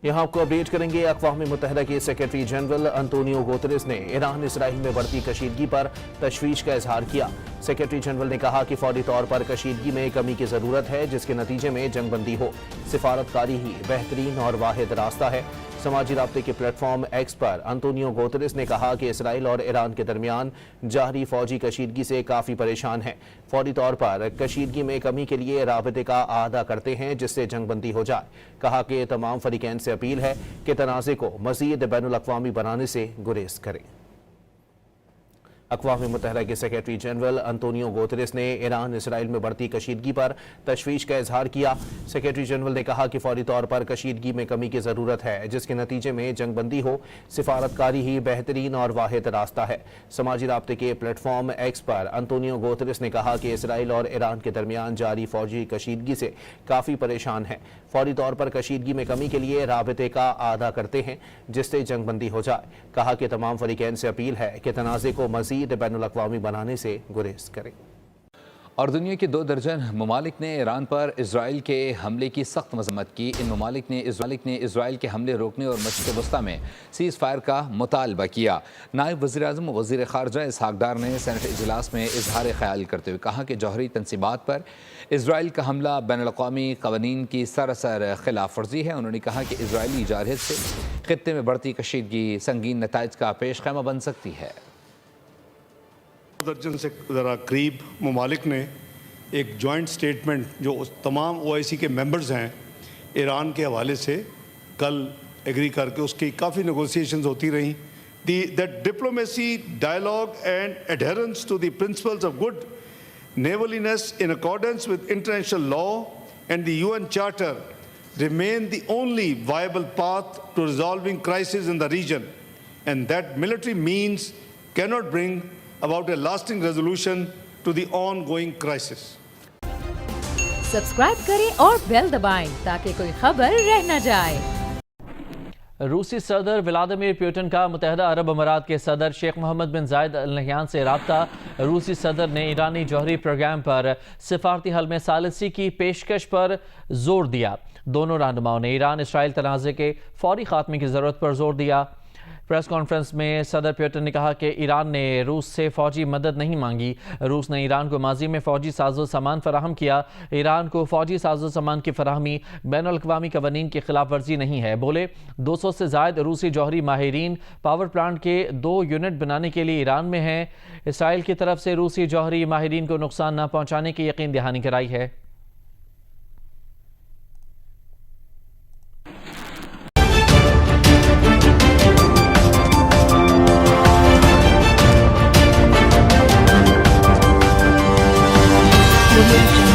यहाँ आपको अपडेट करेंगे। अक़वाम मुत्तहिदा के सेक्रेटरी जनरल अंतोनियो गुतेरेस ने ईरान इसराइल में बढ़ती कशीदगी पर तशवीश का इजहार किया। सेक्रेटरी जनरल ने कहा कि फौरी तौर पर कशीदगी में कमी की ज़रूरत है, जिसके नतीजे में जंगबंदी हो। सिफारतकारी ही बेहतरीन और वाहिद रास्ता है। समाजी राब्ते के प्लेटफॉर्म एक्स पर अंतोनियो गुतेरेस ने कहा कि इसराइल और ईरान के दरमियान जारी फौजी कशीदगी से काफ़ी परेशान हैं। फौरी तौर पर कशीदगी में कमी के लिए राबते का आदा करते हैं, जिससे जंगबंदी हो जाए। कहा कि तमाम फरीकैन से अपील है कि तनाज़े को मज़ीद बैनुल अक़वामी बनाने से गुरेज करें। अक़वाम मुत्तहिदा के सेक्रेटरी जनरल अंतोनियो गुतेरेस ने ईरान इसराइल में बढ़ती कशीदगी पर तशवीश का इजहार किया। सेक्रेटरी जनरल ने कहा कि फौरी तौर पर कशीदगी में कमी की ज़रूरत है, जिसके नतीजे में जंगबंदी हो। सिफारतकारी ही बेहतरीन और वाहिद रास्ता है। समाजी राब्ते के प्लेटफॉर्म एक्स पर अंतोनियो गुतेरेस ने कहा कि इसराइल और ईरान के दरमियान जारी फौजी कशीदगी से काफ़ी परेशान हैं। फौरी तौर पर कशीदगी में कमी के लिए राबते का आदा करते हैं, जिससे जंगबंदी हो जाए। कहा कि तमाम फरीकैन से अपील है कि तनाज़े को मज़ीद बैनुल अक़वामी बनाने से गुरेज करें। और दुनिया के 2 दर्जन ममालिक ने ईरान पर इजराइल के हमले की सख्त मजम्मत की। इन ममालिक ने इजराइल के हमले रोकने और मशरिक़ वस्ता में सीज़ फायर का मुतालबा किया। नायब वज़ीर आज़म व वज़ीर ख़ारजा इसहाक़ डार ने सेनेट इजलास में इजहार ख़याल करते हुए कहा कि जौहरी तनसीबात पर इजराइल का हमला बैनुल अक़वामी क़वानीन की सरासर खिलाफ वर्जी है। उन्होंने कहा कि इजरायली जारहियत से ख़ित्ते में बढ़ती कशीदगी संगीन नताइज का पेश ख़ैमा बन सकती है। दर्जन से ज़रा करीब ममालिक ने एक जॉइंट स्टेटमेंट जो तमाम OIC के मेंबर्स हैं ईरान के हवाले से कल एग्री करके उसकी काफ़ी नेगोशिएशंस होती रहीं। That diplomacy, dialogue and adherence to the principles of good neighbourliness in accordance with international law and the UN Charter remain the only viable path to resolving crisis in the region, and that military means cannot bring about a lasting resolution to the ongoing crisis. Subscribe करें और bell दबाएं ताकि कोई खबर रह न जाए। रूसी सदर व्लादिमीर पुतिन का मुत्तहिदा अरब अमारात के सदर शेख मोहम्मद बिन जायद अल नहयान से राब्ता। रूसी सदर ने ईरानी जौहरी प्रोग्राम पर सिफारती हल में सालिसी की पेशकश पर जोर दिया। दोनों रहनुमाओं ने ईरान इसराइल तनाज़े के फौरी खात्मे की ज़रूरत पर जोर दिया। प्रेस कॉन्फ्रेंस में सदर पुतिन ने कहा कि ईरान ने रूस से फ़ौजी मदद नहीं मांगी। रूस ने ईरान को माजी में फ़ौजी साजो सामान फराहम किया। ईरान को फ़ौजी साजो सामान की फराहमी बैनुल अक़वामी क़वानीन की खिलाफ वर्जी नहीं है। बोले 200 से ज़ायद रूसी जौहरी माहिरीन पावर प्लांट के 2 यूनिट बनाने के लिए ईरान में हैं। इसराइल की तरफ से रूसी जौहरी माहिरीन को नुकसान न पहुँचाने की यकीन दहानी कराई है। Audio Jungle.